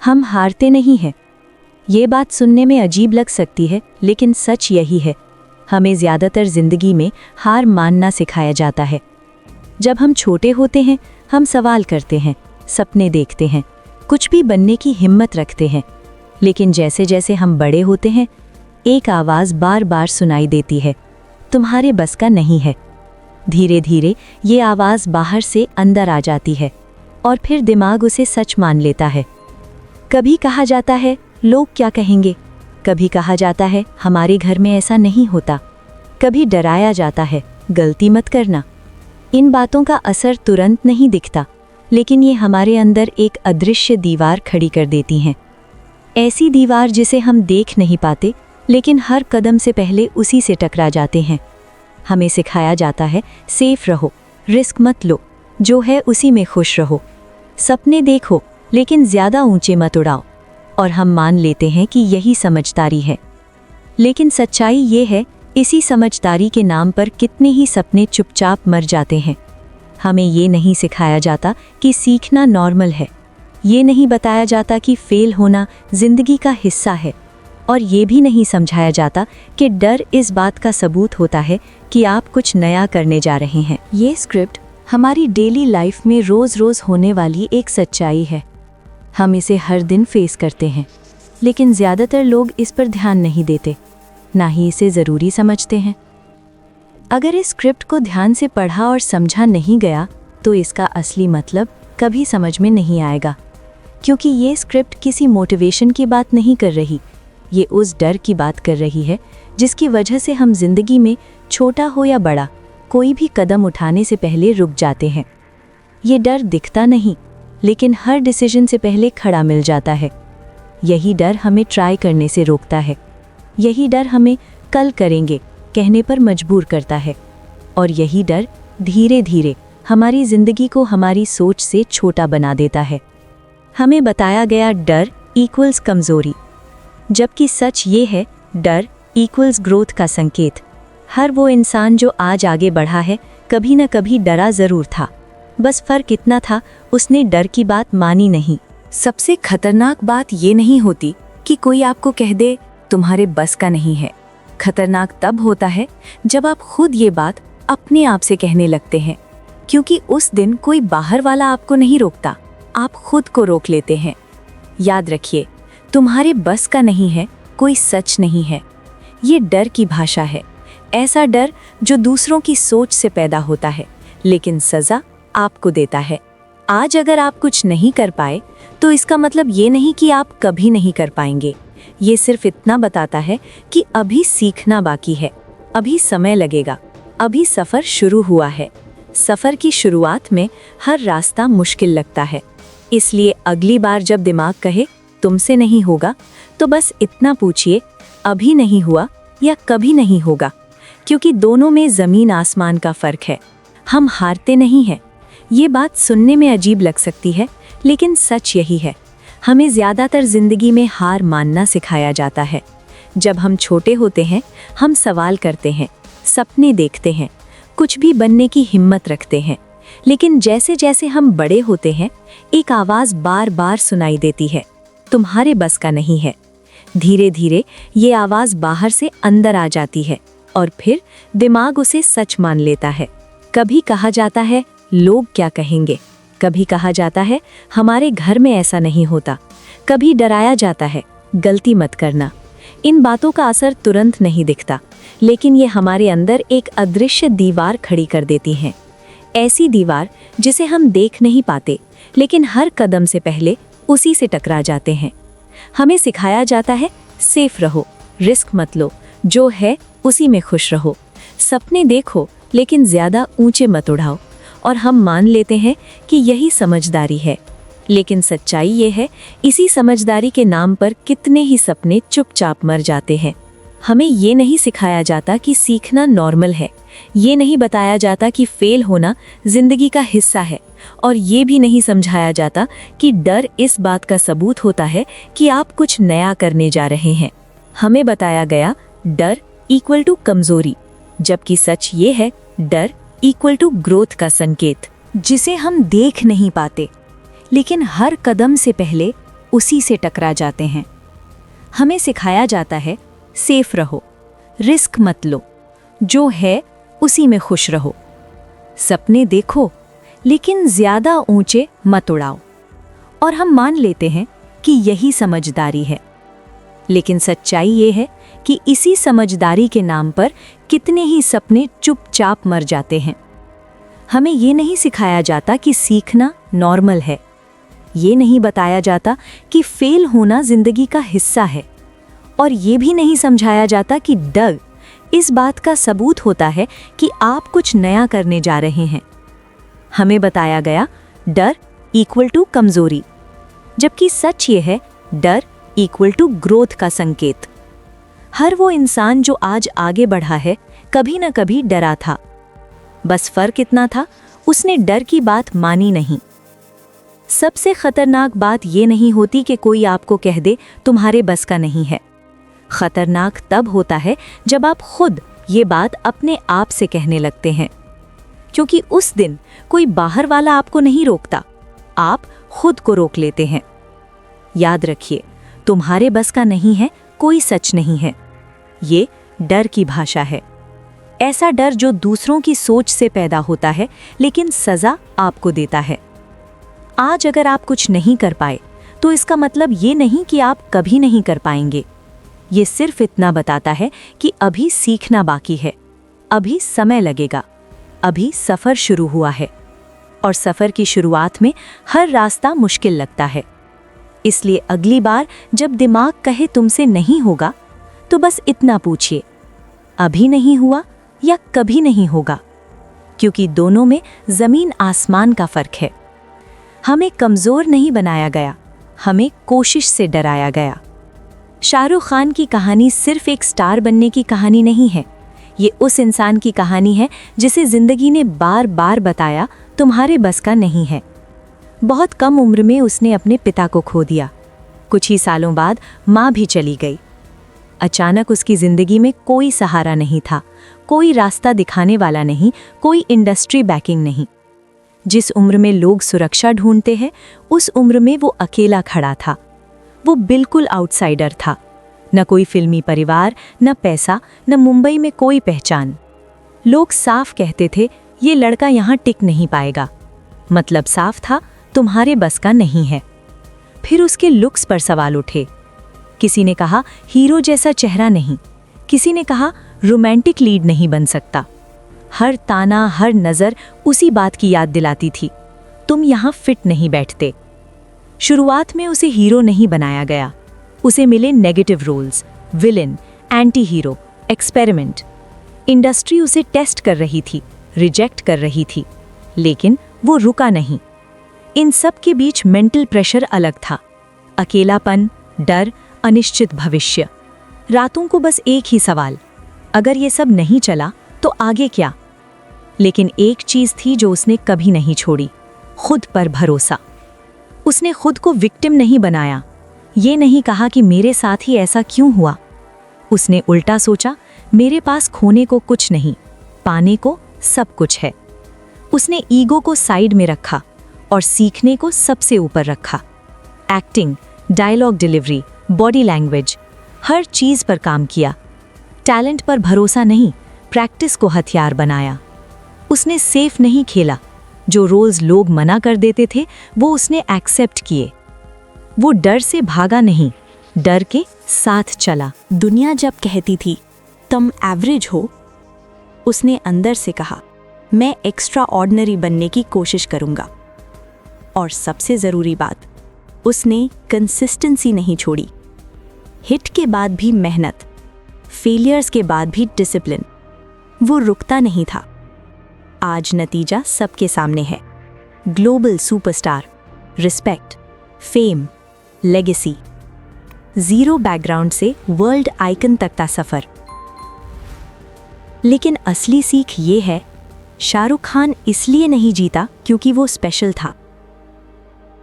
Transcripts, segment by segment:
हम हारते नहीं हैं। ये बात सुनने में अजीब लग सकती है, लेकिन सच यही है। हमें ज़्यादातर ज़िंदगी में हार मानना सिखाया जाता है। जब हम छोटे होते हैं, हम सवाल करते हैं, सपने देखते हैं, कुछ भी बनने की हिम्मत रखते हैं। लेकिन जैसे जैसे हम बड़े होते हैं, एक आवाज़ बार बार सुनाई देती है, तुम्हारे बस का नहीं है। धीरे धीरे ये आवाज़ बाहर से अंदर आ जाती है और फिर दिमाग उसे सच मान लेता है। कभी कहा जाता है, लोग क्या कहेंगे। कभी कहा जाता है, हमारे घर में ऐसा नहीं होता। कभी डराया जाता है, गलती मत करना। इन बातों का असर तुरंत नहीं दिखता, लेकिन ये हमारे अंदर एक अदृश्य दीवार खड़ी कर देती हैं। ऐसी दीवार जिसे हम देख नहीं पाते, लेकिन हर कदम से पहले उसी से टकरा जाते हैं। हमें सिखाया जाता है, सेफ रहो, रिस्क मत लो, जो है उसी में खुश रहो। सपने देखो, लेकिन ज़्यादा ऊंचे मत उड़ाओ। और हम मान लेते हैं कि यही समझदारी है। लेकिन सच्चाई ये है, इसी समझदारी के नाम पर कितने ही सपने चुपचाप मर जाते हैं। हमें ये नहीं सिखाया जाता कि सीखना नॉर्मल है। ये नहीं बताया जाता कि फेल होना जिंदगी का हिस्सा है। और ये भी नहीं समझाया जाता कि डर इस बात का सबूत होता है कि आप कुछ नया करने जा रहे हैं। ये स्क्रिप्ट हमारी डेली लाइफ में रोज़ रोज़ होने वाली एक सच्चाई है। हम इसे हर दिन फेस करते हैं, लेकिन ज़्यादातर लोग इस पर ध्यान नहीं देते, ना ही इसे ज़रूरी समझते हैं। अगर इस स्क्रिप्ट को ध्यान से पढ़ा और समझा नहीं गया, तो इसका असली मतलब कभी समझ में नहीं आएगा। क्योंकि ये स्क्रिप्ट किसी मोटिवेशन की बात नहीं कर रही, ये उस डर की बात कर रही है जिसकी वजह से हम जिंदगी में छोटा हो या बड़ा कोई भी कदम उठाने से पहले रुक जाते हैं। ये डर दिखता नहीं, लेकिन हर डिसीजन से पहले खड़ा मिल जाता है। यही डर हमें ट्राई करने से रोकता है। यही डर हमें कल करेंगे कहने पर मजबूर करता है। और यही डर धीरे धीरे हमारी ज़िंदगी को हमारी सोच से छोटा बना देता है। हमें बताया गया डर इक्वल्स कमज़ोरी, जबकि सच ये है, डर इक्वल्स ग्रोथ का संकेत। हर वो इंसान जो आज आगे बढ़ा है, कभी न कभी डरा ज़रूर था। बस फ़र्क इतना था, उसने डर की बात मानी नहीं। सबसे खतरनाक बात ये नहीं होती कि कोई आपको कह दे तुम्हारे बस का नहीं है। खतरनाक तब होता है जब आप खुद ये बात अपने आप से कहने लगते हैं, क्योंकि उस दिन कोई बाहर वाला आपको नहीं रोकता, आप खुद को रोक लेते हैं। याद रखिए, तुम्हारे बस का नहीं है कोई सच नहीं है। ये डर की भाषा है, ऐसा डर जो दूसरों की सोच से पैदा होता है, लेकिन सज़ा आपको देता है। आज अगर आप कुछ नहीं कर पाए, तो इसका मतलब ये नहीं कि आप कभी नहीं कर पाएंगे। ये सिर्फ इतना बताता है कि अभी सीखना बाकी है, अभी समय लगेगा, अभी सफ़र शुरू हुआ है। सफ़र की शुरुआत में हर रास्ता मुश्किल लगता है। इसलिए अगली बार जब दिमाग कहे तुमसे नहीं होगा, तो बस इतना पूछिए, अभी नहीं हुआ या कभी नहीं होगा, क्योंकि दोनों में ज़मीन आसमान का फ़र्क है। हम हारते नहीं हैं। ये बात सुनने में अजीब लग सकती है, लेकिन सच यही है। हमें ज़्यादातर ज़िंदगी में हार मानना सिखाया जाता है। जब हम छोटे होते हैं, हम सवाल करते हैं, सपने देखते हैं, कुछ भी बनने की हिम्मत रखते हैं। लेकिन जैसे जैसे हम बड़े होते हैं, एक आवाज़ बार बार सुनाई देती है, तुम्हारे बस का नहीं है। धीरे धीरे ये आवाज़ बाहर से अंदर आ जाती है और फिर दिमाग उसे सच मान लेता है। कभी कहा जाता है, लोग क्या कहेंगे। कभी कहा जाता है, हमारे घर में ऐसा नहीं होता। कभी डराया जाता है, गलती मत करना। इन बातों का असर तुरंत नहीं दिखता, लेकिन ये हमारे अंदर एक अदृश्य दीवार खड़ी कर देती हैं। ऐसी दीवार जिसे हम देख नहीं पाते, लेकिन हर कदम से पहले उसी से टकरा जाते हैं। हमें सिखाया जाता है, सेफ रहो, रिस्क मत लो, जो है उसी में खुश रहो। सपने देखो, लेकिन ज़्यादा ऊंचे मत उड़ाओ। और हम मान लेते हैं कि यही समझदारी है। लेकिन सच्चाई ये है, इसी समझदारी के नाम पर कितने ही सपने चुपचाप मर जाते हैं। हमें ये नहीं सिखाया जाता कि सीखना नॉर्मल है। ये नहीं बताया जाता कि फेल होना जिंदगी का हिस्सा है। और ये भी नहीं समझाया जाता कि डर इस बात का सबूत होता है कि आप कुछ नया करने जा रहे हैं। हमें बताया गया डर इक्वल टू कमजोरी, जबकि सच ये है, डर इक्वल टू ग्रोथ का संकेत, जिसे हम देख नहीं पाते, लेकिन हर कदम से पहले उसी से टकरा जाते हैं। हमें सिखाया जाता है सेफ रहो, रिस्क मत लो, जो है उसी में खुश रहो, सपने देखो लेकिन ज्यादा ऊंचे मत उड़ाओ। और हम मान लेते हैं कि यही समझदारी है। लेकिन सच्चाई ये है कि इसी समझदारी के नाम पर कितने ही सपने चुपचाप मर जाते हैं। हमें ये नहीं सिखाया जाता कि सीखना नॉर्मल है। ये नहीं बताया जाता कि फेल होना जिंदगी का हिस्सा है। और ये भी नहीं समझाया जाता कि डर इस बात का सबूत होता है कि आप कुछ नया करने जा रहे हैं। हमें बताया गया डर इक्वल टू कमजोरी, जबकि सच ये है डर इक्वल टू ग्रोथ का संकेत। हर वो इंसान जो आज आगे बढ़ा है कभी न कभी डरा था। बस फर्क इतना था, उसने डर की बात मानी नहीं। सबसे खतरनाक बात ये नहीं होती कि कोई आपको कह दे तुम्हारे बस का नहीं है। खतरनाक तब होता है जब आप खुद ये बात अपने आप से कहने लगते हैं, क्योंकि उस दिन कोई बाहर वाला आपको नहीं रोकता, आप खुद को रोक लेते हैं। याद रखिए, तुम्हारे बस का नहीं है कोई सच नहीं है। ये डर की भाषा है। ऐसा डर जो दूसरों की सोच से पैदा होता है लेकिन सजा आपको देता है। आज अगर आप कुछ नहीं कर पाए तो इसका मतलब ये नहीं कि आप कभी नहीं कर पाएंगे। ये सिर्फ इतना बताता है कि अभी सीखना बाकी है, अभी समय लगेगा, अभी सफ़र शुरू हुआ है। और सफ़र की शुरुआत में हर रास्ता मुश्किल लगता है। इसलिए अगली बार जब दिमाग कहे तुमसे नहीं होगा, तो बस इतना पूछिए, अभी नहीं हुआ या कभी नहीं होगा, क्योंकि दोनों में ज़मीन आसमान का फ़र्क है। हमें कमज़ोर नहीं बनाया गया, हमें कोशिश से डराया गया। शाहरुख खान की कहानी सिर्फ एक स्टार बनने की कहानी नहीं है। ये उस इंसान की कहानी है जिसे ज़िंदगी ने बार बार बताया तुम्हारे बस का नहीं है। बहुत कम उम्र में उसने अपने पिता को खो दिया। कुछ ही सालों बाद माँ भी चली गई। अचानक उसकी ज़िंदगी में कोई सहारा नहीं था, कोई रास्ता दिखाने वाला नहीं, कोई इंडस्ट्री बैकिंग नहीं। जिस उम्र में लोग सुरक्षा ढूंढते हैं, उस उम्र में वो अकेला खड़ा था। वो बिल्कुल आउटसाइडर था। न कोई फिल्मी परिवार, न पैसा, न मुंबई में कोई पहचान। लोग साफ कहते थे ये लड़का यहाँ टिक नहीं पाएगा। मतलब साफ था, तुम्हारे बस का नहीं है। फिर उसके लुक्स पर सवाल उठे। किसी ने कहा हीरो जैसा चेहरा नहीं, किसी ने कहा रोमांटिक लीड नहीं बन सकता। हर ताना, हर नज़र उसी बात की याद दिलाती थी, तुम यहाँ फिट नहीं बैठते। शुरुआत में उसे हीरो नहीं बनाया गया। उसे मिले negative roles, villain, anti hero, experiment. Industry उसे टेस्ट कर रही थी, रिजेक्ट कर रही थी, लेकिन वो रुका नहीं। इन सब के बीच मेंटल प्रेशर अलग था। अकेलापन, डर, अनिश्चित भविष्य। रातों को बस एक ही सवाल, अगर ये सब नहीं चला तो आगे क्या? लेकिन एक चीज़ थी जो उसने कभी नहीं छोड़ी, खुद पर भरोसा। उसने खुद को विक्टिम नहीं बनाया। ये नहीं कहा कि मेरे साथ ही ऐसा क्यों हुआ। उसने उल्टा सोचा, मेरे पास खोने को कुछ नहीं, पाने को सब कुछ है। उसने ईगो को साइड में रखा और सीखने को सबसे ऊपर रखा। Acting, dialogue delivery, body language, हर चीज़ पर काम किया। टैलेंट पर भरोसा नहीं, प्रैक्टिस को हथियार बनाया। उसने सेफ नहीं खेला। जो रोल्स लोग मना कर देते थे वो उसने एक्सेप्ट किए। वो डर से भागा नहीं, डर के साथ चला। दुनिया जब कहती थी तुम एवरेज हो, उसने अंदर से कहा मैं एक्स्ट्रा ऑर्डिनरी बनने की कोशिश करूंगा। और सबसे ज़रूरी बात, उसने कंसिस्टेंसी नहीं छोड़ी। हिट के बाद भी मेहनत, फेलियर्स के बाद भी डिसिप्लिन। वो रुकता नहीं था। आज नतीजा सबके सामने है। Global superstar, respect, fame, legacy. Zero background से वर्ल्ड आइकन तक का सफ़र। लेकिन असली सीख ये है, शाहरुख खान इसलिए नहीं जीता क्योंकि वो स्पेशल था।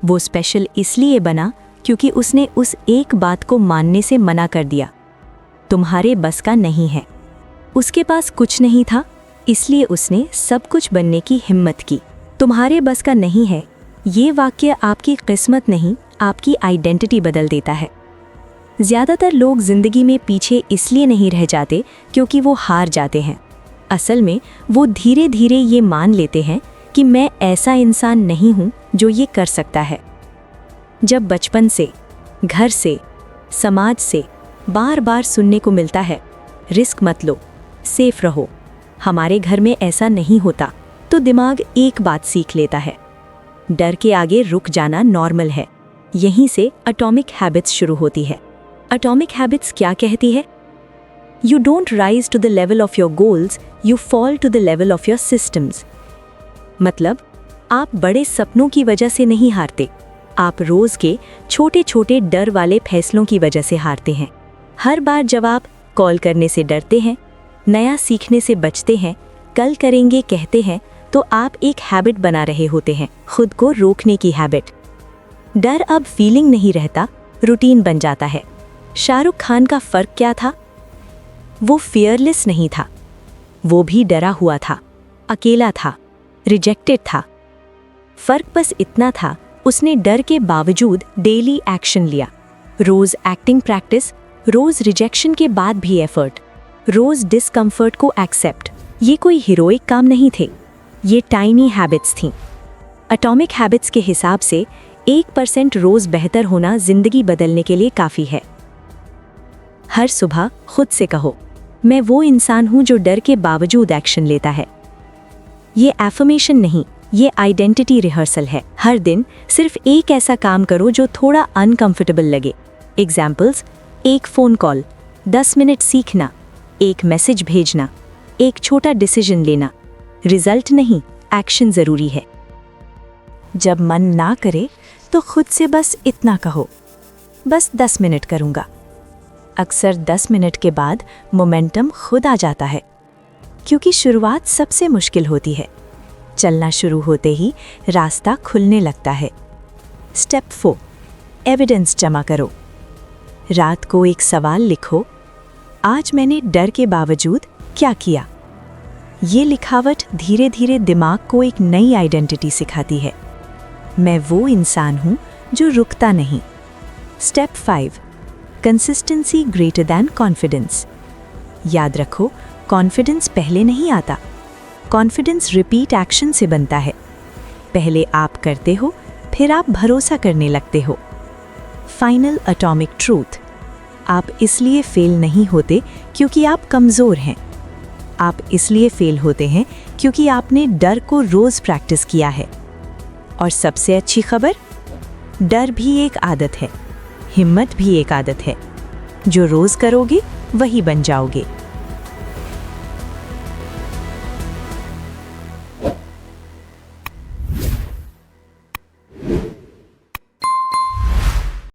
वो स्पेशल इसलिए बना क्योंकि उसने उस एक बात को मानने से मना कर दिया, तुम्हारे बस का नहीं है। उसके पास कुछ नहीं था, इसलिए उसने सब कुछ बनने की हिम्मत की। तुम्हारे बस का नहीं है, ये वाक्य आपकी किस्मत नहीं, आपकी आइडेंटिटी बदल देता है। ज़्यादातर लोग ज़िंदगी में पीछे इसलिए नहीं रह जाते क्योंकि वो हार जाते हैं। असल में वो धीरे धीरे ये मान लेते हैं कि मैं ऐसा इंसान नहीं हूँ जो ये कर सकता है। जब बचपन से, घर से, समाज से बार बार सुनने को मिलता है, रिस्क मत लो, सेफ रहो, हमारे घर में ऐसा नहीं होता, तो दिमाग एक बात सीख लेता है, डर के आगे रुक जाना नॉर्मल है। यहीं से एटॉमिक हैबिट्स शुरू होती है। एटॉमिक हैबिट्स क्या कहती है? You don't rise to the level of your goals, you fall to the level of your systems. मतलब आप बड़े सपनों की वजह से नहीं हारते, आप रोज के छोटे छोटे डर वाले फैसलों की वजह से हारते हैं। हर बार जब आप कॉल करने से डरते हैं, नया सीखने से बचते हैं, कल करेंगे कहते हैं, तो आप एक हैबिट बना रहे होते हैं, खुद को रोकने की हैबिट। डर अब फीलिंग नहीं रहता, रूटीन बन जाता है। शाहरुख खान का फर्क क्या था? वो फियरलेस नहीं था, वो भी डरा हुआ था, अकेला था, रिजेक्टेड था। फर्क बस इतना था, उसने डर के बावजूद डेली एक्शन लिया। रोज एक्टिंग प्रैक्टिस, रोज रिजेक्शन के बाद भी एफर्ट, रोज डिस्कम्फर्ट को एक्सेप्ट। ये कोई हीरोइक काम नहीं थे, ये टाइनी हैबिट्स थीं। एटॉमिक हैबिट्स के हिसाब से 1% रोज बेहतर होना जिंदगी बदलने के लिए काफ़ी है। हर सुबह खुद से कहो, मैं वो इंसान हूं जो डर के बावजूद एक्शन लेता है। ये एफर्मेशन नहीं, ये आइडेंटिटी रिहर्सल है। हर दिन सिर्फ एक ऐसा काम करो जो थोड़ा अनकंफर्टेबल लगे। एग्जाम्पल्स: एक फ़ोन कॉल, 10 मिनट सीखना, एक मैसेज भेजना, एक छोटा डिसीजन लेना। रिजल्ट नहीं, एक्शन ज़रूरी है। जब मन ना करे तो खुद से बस इतना कहो, बस 10 मिनट करूँगा। अक्सर 10 मिनट के बाद मोमेंटम खुद आ जाता है, क्योंकि शुरुआत सबसे मुश्किल होती है। चलना शुरू होते ही रास्ता खुलने लगता है। स्टेप 4, एविडेंस जमा करो। रात को एक सवाल लिखो, आज मैंने डर के बावजूद क्या किया। ये लिखावट धीरे धीरे दिमाग को एक नई आइडेंटिटी सिखाती है। मैं वो इंसान हूँ जो रुकता नहीं। Step 5, consistency greater than confidence. याद रखो, कॉन्फिडेंस पहले नहीं आता, कॉन्फिडेंस रिपीट एक्शन से बनता है। पहले आप करते हो, फिर आप भरोसा करने लगते हो। फाइनल एटॉमिक ट्रूथ: आप इसलिए फेल नहीं होते क्योंकि आप कमज़ोर हैं, आप इसलिए फेल होते हैं क्योंकि आपने डर को रोज़ प्रैक्टिस किया है। और सबसे अच्छी खबर, डर भी एक आदत है, हिम्मत भी एक आदत है। जो रोज़ करोगे वही बन जाओगे।